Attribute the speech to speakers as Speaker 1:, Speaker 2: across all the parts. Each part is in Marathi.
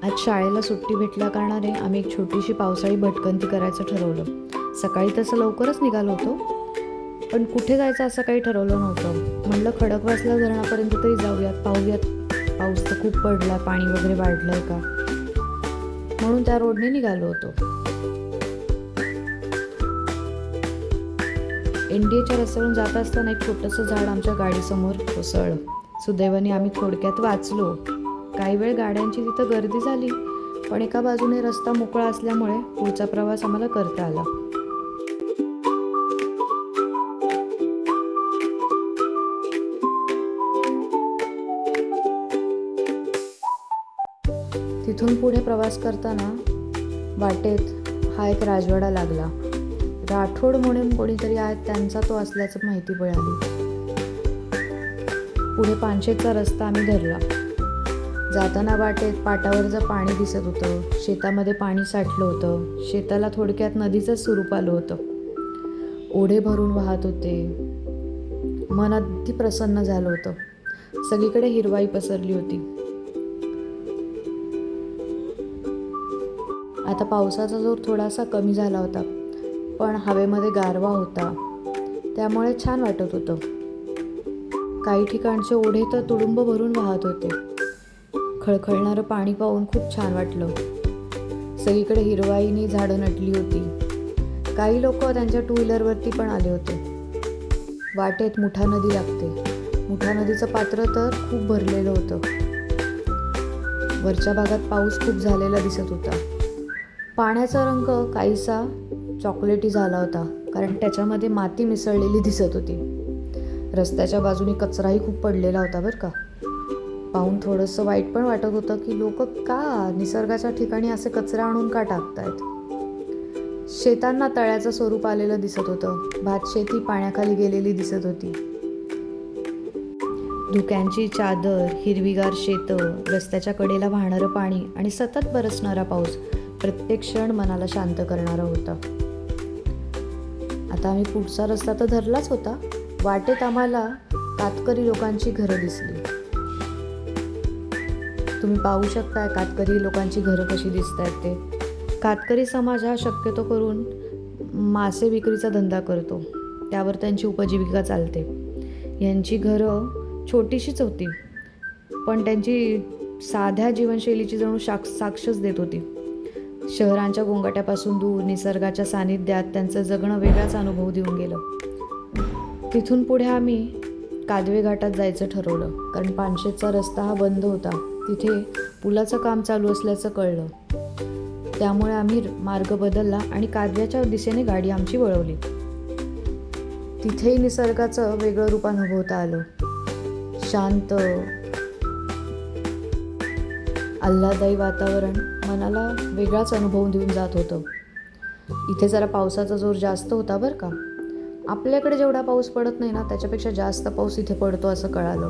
Speaker 1: आज शाळेला सुट्टी भेटल्या कारणाने आम्ही एक छोटीशी पावसाळी भटकंती करायचं ठरवलं. सकाळी तसं लवकरच निघालो होतो, पण कुठे जायचं असं काही ठरवलं नव्हतं. म्हणलं खडकवासला धरणापर्यंत तरी जाऊयात, पाहूयात पाऊस तर खूप पडला, पाणी वगैरे वाढलंय का, म्हणून त्या रोडने निघालो होतो. NDAच्या रस्त्यावरून जात असताना एक छोटंसं झाड आमच्या गाडीसमोर कोसळलं. सुदैवाने आम्ही थोडक्यात वाचलो. काही वेळ गाड्यांची तिथं गर्दी झाली, पण एका बाजूने रस्ता मोकळा असल्यामुळे पुढचा प्रवास आम्हाला करता आला. तिथून पुढे प्रवास करताना वाटेत हा एक राजवाडा लागला. राठोड म्हणून कोणीतरी आहेत, त्यांचा तो असल्याचं माहिती मिळाली. पुढे पानशेतचा रस्ता आम्ही धरला. जाताना वाटेत पाटावरचं पाणी दिसत होतं. शेतामध्ये पाणी साठलं होतं. शेताला थोडक्यात नदीचंच स्वरूप आलं होतं. ओढे भरून वाहत होते. मन अगदी प्रसन्न झालं होतं. सगळीकडे हिरवाई पसरली होती. आता पावसाचा जोर थोडासा कमी झाला होता, पण हवेमध्ये गारवा होता, त्यामुळे छान वाटत होतं. काही ठिकाणचे ओढे तर तुडुंब भरून वाहत होते. खळखळणारं पाणी पाहून खूप छान वाटलं. सगळीकडे हिरवाईने झाडं नटली होती. काही लोक त्यांच्या 2 व्हीलरवरती पण आले होते. वाटेत मुठा नदी लागते. मुठा नदीचं पात्र तर खूप भरलेलं होतं. वरच्या भागात पाऊस खूप झालेला दिसत होता. पाण्याचा रंग काहीसा चॉकलेटी झाला होता, कारण त्याच्यामध्ये माती मिसळलेली दिसत होती. रस्त्याच्या बाजूने कचराही खूप पडलेला होता बरं का. पाहून थोडंसं वाईट पण वाटत होतं की लोक का निसर्गाच्या ठिकाणी असे कचरा आणून का टाकतायत. शेतांना तळ्याचं स्वरूप आलेलं दिसत होतं. भातशेती पाण्याखाली गेलेली दिसत होती. धुक्यांची चादर, हिरवीगार शेतं, रस्त्याच्या कडेला वाहणारं पाणी आणि सतत बरसणारा पाऊस प्रत्येक क्षण मनाला शांत करणारा होता. आता आम्ही पुढचा रस्ता तर धरलाच होता. वाटेत आम्हाला कातकरी लोकांची घरं दिसली. तुम्ही पाहू शकताय कातकरी लोकांची घरं कशी दिसत आहेत ते. कातकरी समाज हा शक्यतो करून मासे विक्रीचा धंदा करतो. त्यावर त्यांची उपजीविका चालते. यांची घरं छोटीशीच होती, पण त्यांची साध्या जीवनशैलीची जणू साक्षच देत होती. शहरांच्या गोंगाट्यापासून दूर निसर्गाच्या सानिध्यात त्यांचं जगणं वेगळाच अनुभव देऊन गेलं. तिथून पुढे आम्ही कादवे घाटात जायचं ठरवलं, कारण पानशेतचा रस्ता हा बंद होता. तिथे पुलाचं काम चालू असल्याचं कळलं. त्यामुळे आम्ही मार्ग बदलला आणि कादव्याच्या दिशेने गाडी आमची वळवली. तिथेही निसर्गाचं वेगळं रूप अनुभवता आलं. शांत आल्हाददायी वातावरण मनाला वेगळाच अनुभव देऊन जात होतं. इथे जरा पावसाचा जोर जास्त होता बरं का. आपल्याकडे जेवढा पाऊस पडत नाही ना, त्याच्यापेक्षा जास्त पाऊस इथे पडतो असं कळालं.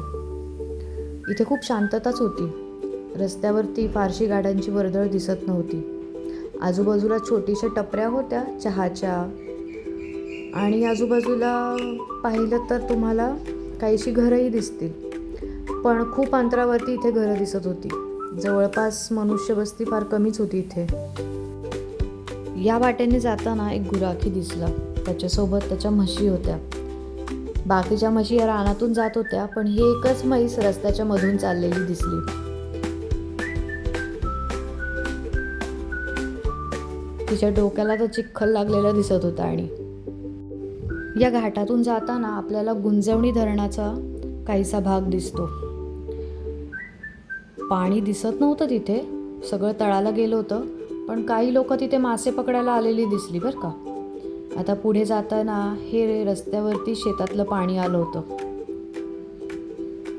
Speaker 1: इथे खूप शांतताच होती. रस्त्यावरती फारशी गाड्यांची वर्दळ दिसत नव्हती. आजूबाजूला छोटीशा टपऱ्या होत्या चहाच्या, आणि आजूबाजूला पाहिलं तर तुम्हाला काहीशी घरंही दिसतील, पण खूप अंतरावरती इथे घरं दिसत होती. जवळपास मनुष्यवस्ती फार कमीच होती इथे. या वाटेने जाताना एक गुराखी दिसला. त्याच्यासोबत त्याच्या म्हशी होत्या. बाकीच्या म्हशी या रानातून जात होत्या, पण ही एकच म्हैस रस्त्याच्या मधून चाललेली दिसली. तिच्या डोक्याला तर चिखल लागलेला दिसत होता. आणि या घाटातून जाताना आपल्याला गुंजवणी धरणाचा काहीसा भाग दिसतो. पाणी दिसत नव्हतं तिथे, सगळं तळाला गेलं होतं, पण काही लोक तिथे मासे पकडायला आलेली दिसली बरं का. आता पुढे जाताना हे रस्त्यावरती शेतातलं पाणी आलं होतं.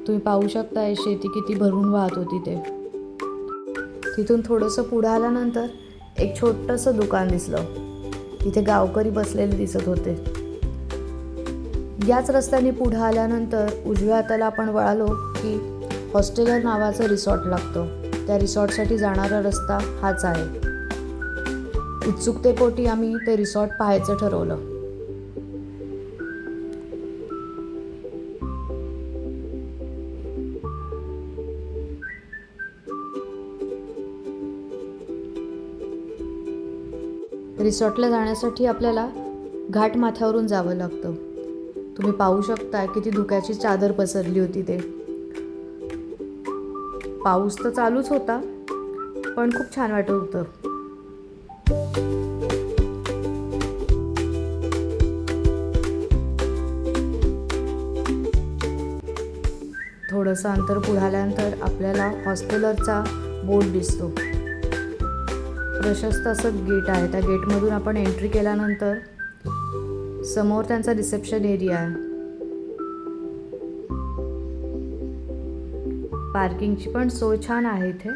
Speaker 1: तुम्ही पाहू शकताय शेती किती भरून वाहत होती ते. तिथून थोडंसं पुढं आल्यानंतर एक छोटंसं दुकान दिसलं. तिथे गावकरी बसलेले दिसत होते. याच रस्त्याने पुढं आल्यानंतर उजव्या हाताला आपण वळालो की हॉस्टेलर नावाचं रिसॉर्ट लागतं. त्या रिसॉर्टसाठी जाणारा रस्ता हाच आहे. उत्सुकतेपोटी आम्ही ते रिसॉर्ट पाहायचं ठरवलं. रिसॉर्टला जाण्यासाठी आपल्याला घाट माथ्यावरून जावं लागतं. तुम्ही पाहू शकता किती धुक्याची चादर पसरली होती ते. पाऊस तर चालूच होता, पण खूप छान वाटत होतं. थोडंसं अंतर पुढे आल्यानंतर आपल्याला हॉस्टेलरचा बोर्ड दिसतो. प्रशस्त असं गेट आहे. त्या गेटमधून आपण एंट्री केल्यानंतर समोर त्यांचा रिसेप्शन एरिया आहे. पार्किंगची पण सोय छान आहे इथे.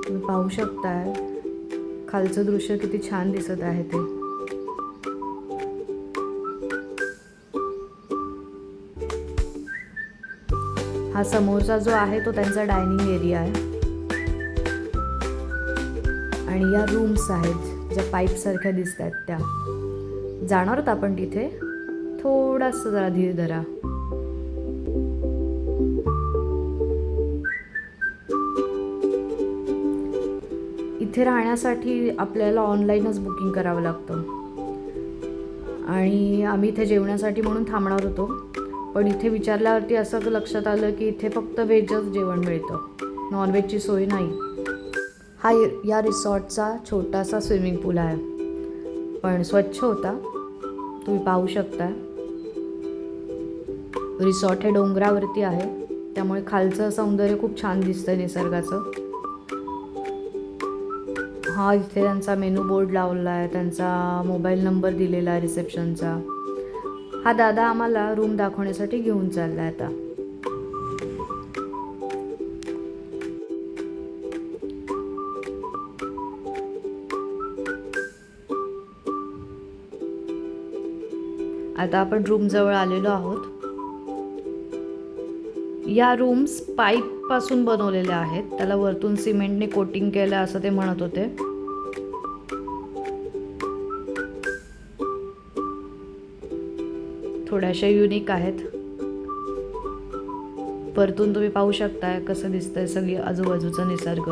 Speaker 1: तुम्ही पाहू शकताय खालचं दृश्य किती छान दिसत आहे ते. हा समोरचा जो आहे तो त्यांचा डायनिंग एरिया आहे. आणि या रूम्स आहेत ज्या पाईप सारख्या दिसत आहेत त्या. जाणार आहोत आपण तिथे. थोडासा जरा धीर धरा. इथे राहण्यासाठी आपल्याला ऑनलाईनच बुकिंग करावं लागतं. आणि आम्ही इथे जेवण्यासाठी म्हणून थांबणार होतो, पण इथे विचारल्यावरती असं लक्षात आलं की इथे फक्त व्हेजच जेवण मिळतं, नॉनव्हेजची सोय नाही. हा या रिसॉर्टचा छोटासा स्विमिंग पूल आहे, पण स्वच्छ होता. तुम्ही पाहू शकता. रिसॉर्ट हे डोंगरावरती आहे, त्यामुळे खालचं सौंदर्य खूप छान दिसतंय निसर्गाचं. हा इथे त्यांचा मेनू बोर्ड लावला आहे, त्यांचा मोबाईल नंबर दिलेला आहे रिसेप्शनचा. हा दादा आम्हाला रूम दाखवण्यासाठी घेऊन चालला आहे आता. आता आपण रूम जवळ आलेलो आहोत. या रूम्स पाईप पासून बनवलेल्या आहेत. त्याला वरतून सिमेंटने कोटिंग केलं असं ते म्हणत होते. थोड्याशा युनिक आहेत. वरतून तुम्ही पाहू शकताय कसं दिसतंय सगळी आजूबाजूचा निसर्ग.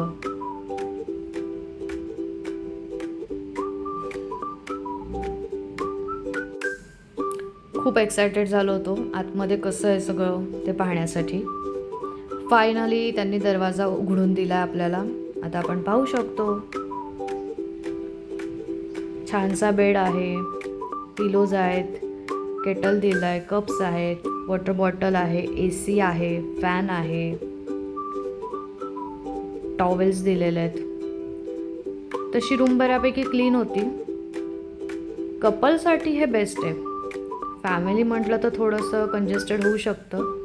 Speaker 1: खूप एक्सायटेड झालो होतो आतमध्ये कसं आहे सगळं ते पाहण्यासाठी. फायनली त्यांनी दरवाजा उघडून दिला आपल्याला. आता आपण पाहू शकतो. छानसा बेड आहे, पिलोज आहेत, केटल दिला आहे, कप्स आहेत, वॉटर बॉटल आहे, AC आहे, फॅन आहे, टॉवेल्स दिलेले आहेत. तशी रूम बऱ्यापैकी क्लीन होती. कपलसाठी हे बेस्ट आहे. फॅमिली म्हटलं तर थोडंसं कंजेस्टेड होऊ शकतं.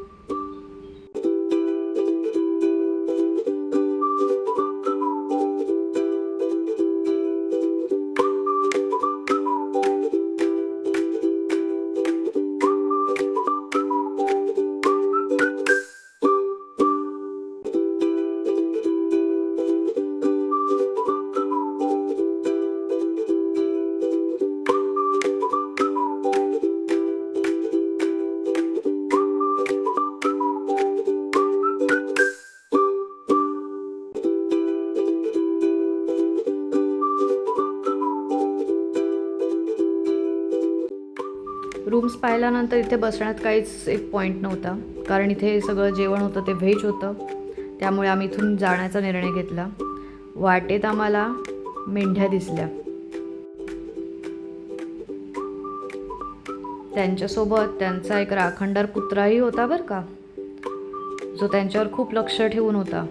Speaker 1: रूम्स पाहिल्यानंतर इथे बसण्यात काहीच एक पॉईंट नव्हता, कारण इथे सगळं जेवण होतं ते व्हेज होतं. त्यामुळे आम्ही इथून जाण्याचा निर्णय घेतला. वाटेत आम्हाला मेंढ्या दिसल्या. त्यांच्यासोबत त्यांचा एक राखणदार कुत्राही होता बरं का, जो त्यांच्यावर खूप लक्ष ठेवून होता.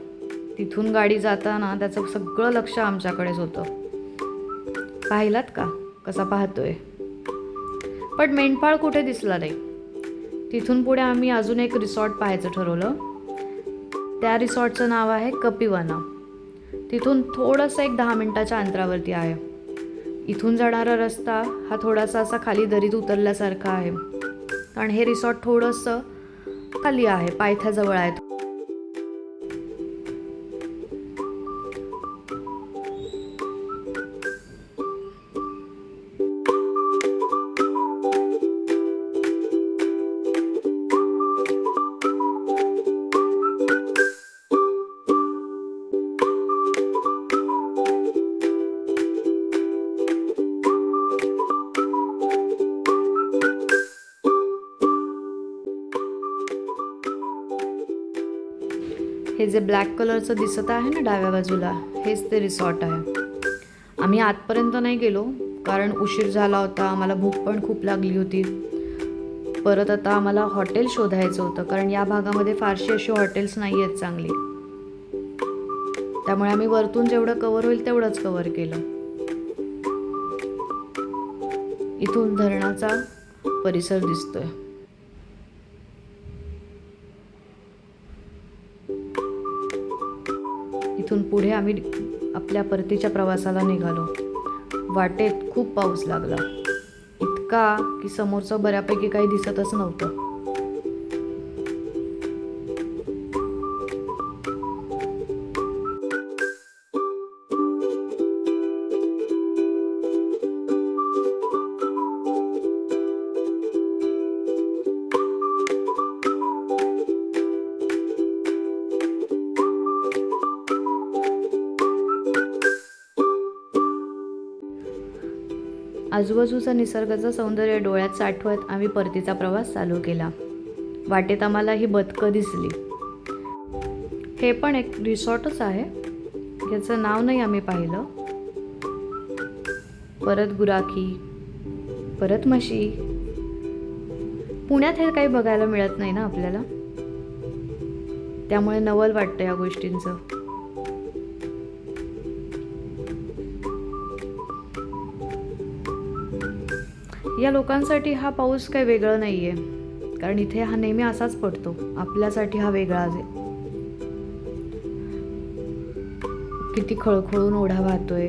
Speaker 1: तिथून गाडी जाताना त्याचं सगळं लक्ष आमच्याकडेच होतं. पाहिलात का कसा पाहतोय. पण मेंढपाळ कुठे दिसला नाही. तिथून पुढे आम्ही अजून एक रिसॉर्ट पाहायचं ठरवलं. त्या रिसॉर्टचं नाव आहे कपिवाना. तिथून थोडंसं एक 10 मिनिटाच्या अंतरावरती आहे. इथून जाणारा रस्ता हा थोडासा असा खाली दरीत उतरल्यासारखा आहे, कारण हे रिसॉर्ट थोडंसं खाली आहे, पायथ्याजवळ आहे. हे जे ब्लॅक कलरचं दिसत आहे ना डाव्या बाजूला, हेच ते रिसॉर्ट आहे. आम्ही आतपर्यंत नाही गेलो कारण उशीर झाला होता, आम्हाला भूक पण खूप लागली होती. परत आता आम्हाला हॉटेल शोधायचं होतं कारण या भागामध्ये फारशी अशी हॉटेल्स नाही आहेत चांगली. त्यामुळे आम्ही वरतून जेवढं कव्हर होईल तेवढंच कव्हर केलं. इथून धरणाचा परिसर दिसतोय. इथून पुढे आम्ही आपल्या परतीच्या प्रवासाला निघालो. वाटेत खूप पाऊस लागला, इतका की समोरचं बऱ्यापैकी काही दिसतच नव्हतं. आजूबाजूचा निसर्गाचं सौंदर्य डोळ्यात साठवत आम्ही परतीचा प्रवास चालू केला. वाटेत आम्हाला ही बदकं दिसली. हे पण एक रिसॉर्टच आहे, याचं नाव नाही आम्ही पाहिलं. परत गुराखी, परत म्हशी. पुण्यात हे काही बघायला मिळत नाही ना आपल्याला, त्यामुळे नवल वाटतं या गोष्टींचं. या लोकांसाठी हा पाऊस काही वेगळा नाही आहे, कारण इथे हा नेहमी असाच पडतो. आपल्यासाठी हा वेगळा आहे. किती खळखळून ओढा वाहतोय.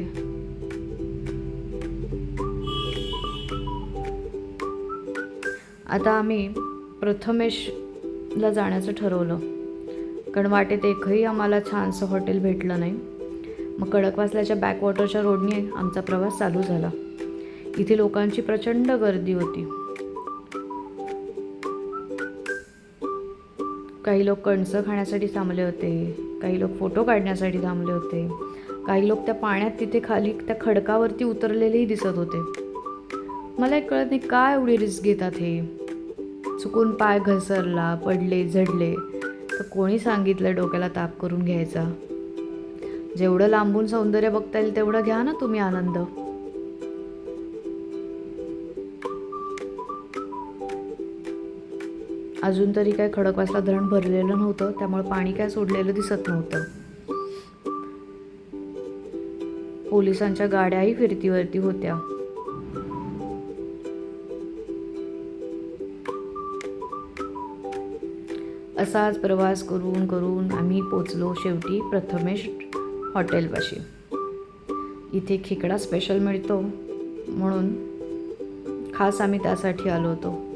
Speaker 1: आता आम्ही प्रथमेशला जाण्याचं ठरवलं, कारण वाटेत एकही आम्हाला छानसं हॉटेल भेटलं नाही. मग खडकवासल्याच्या बॅकवॉटरच्या रोडने आमचा प्रवास चालू झाला. इथे लोकांची प्रचंड गर्दी होती. काही लोक कणसं खाण्यासाठी थांबले होते, काही लोक फोटो काढण्यासाठी थांबले होते, काही लोक त्या पाण्यात तिथे खाली त्या खडकावरती उतरलेलेही दिसत होते. मला एक कळत नाही काय एवढी रिस्क घेतात हे. चुकून पाय घसरला, पडले, झडले तर कोणी सांगितलं डोक्याला ताप करून घ्यायचा. जेवढं लांबून सौंदर्य बघता येईल तेवढं घ्या ना तुम्ही आनंद. अजून तरी काय खडकवासला धरण भरलेलं नव्हतं, त्यामुळे पाणी काय सोडलेलं दिसत नव्हतं. पोलिसांच्या गाड्याही फिरतीवरती होत्या. असाच प्रवास करून करून आम्ही पोचलो शेवटी प्रथमेश हॉटेलपाशी. इथे खेकडा स्पेशल मिळतो म्हणून खास आम्ही त्यासाठी आलो होतो.